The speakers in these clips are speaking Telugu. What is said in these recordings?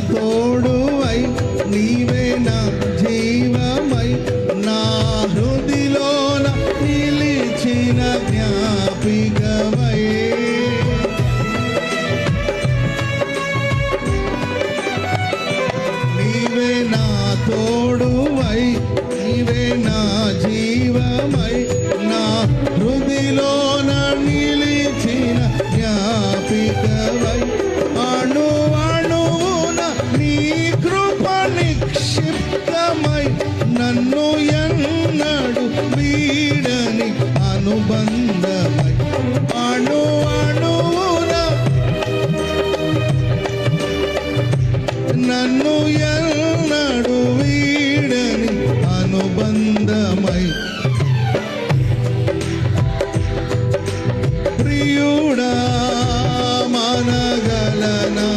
తోడువై నీవే నా జీవమై నా హృదిలోన నిలిచిన జ్ఞాపికవై నీవే నా తోడువై నీవే నా జీవమై నా హృదిలోన నిలిచిన జ్ఞాపికవై అణు అణువున నీ కృప నిక్షిప్తమై నన్ను ఎన్నడు వీడని అనుబంధమై అణు అణువున నన్ను ఎన్నడు వీడని అనుబంధమై ప్రియుడా మనగలనా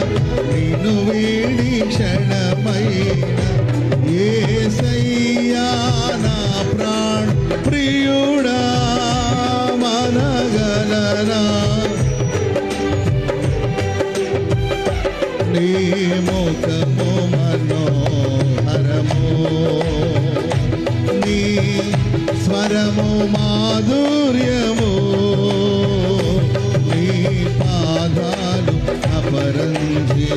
నిన్ను వీడి క్షణమైన యేసయ్యా నా ప్రాణ ప్రియుడా మనగలనా నీ ముఖము మనోహరము నీ స్వరము మాధుర్యము నీ పాదాలు అపరంజి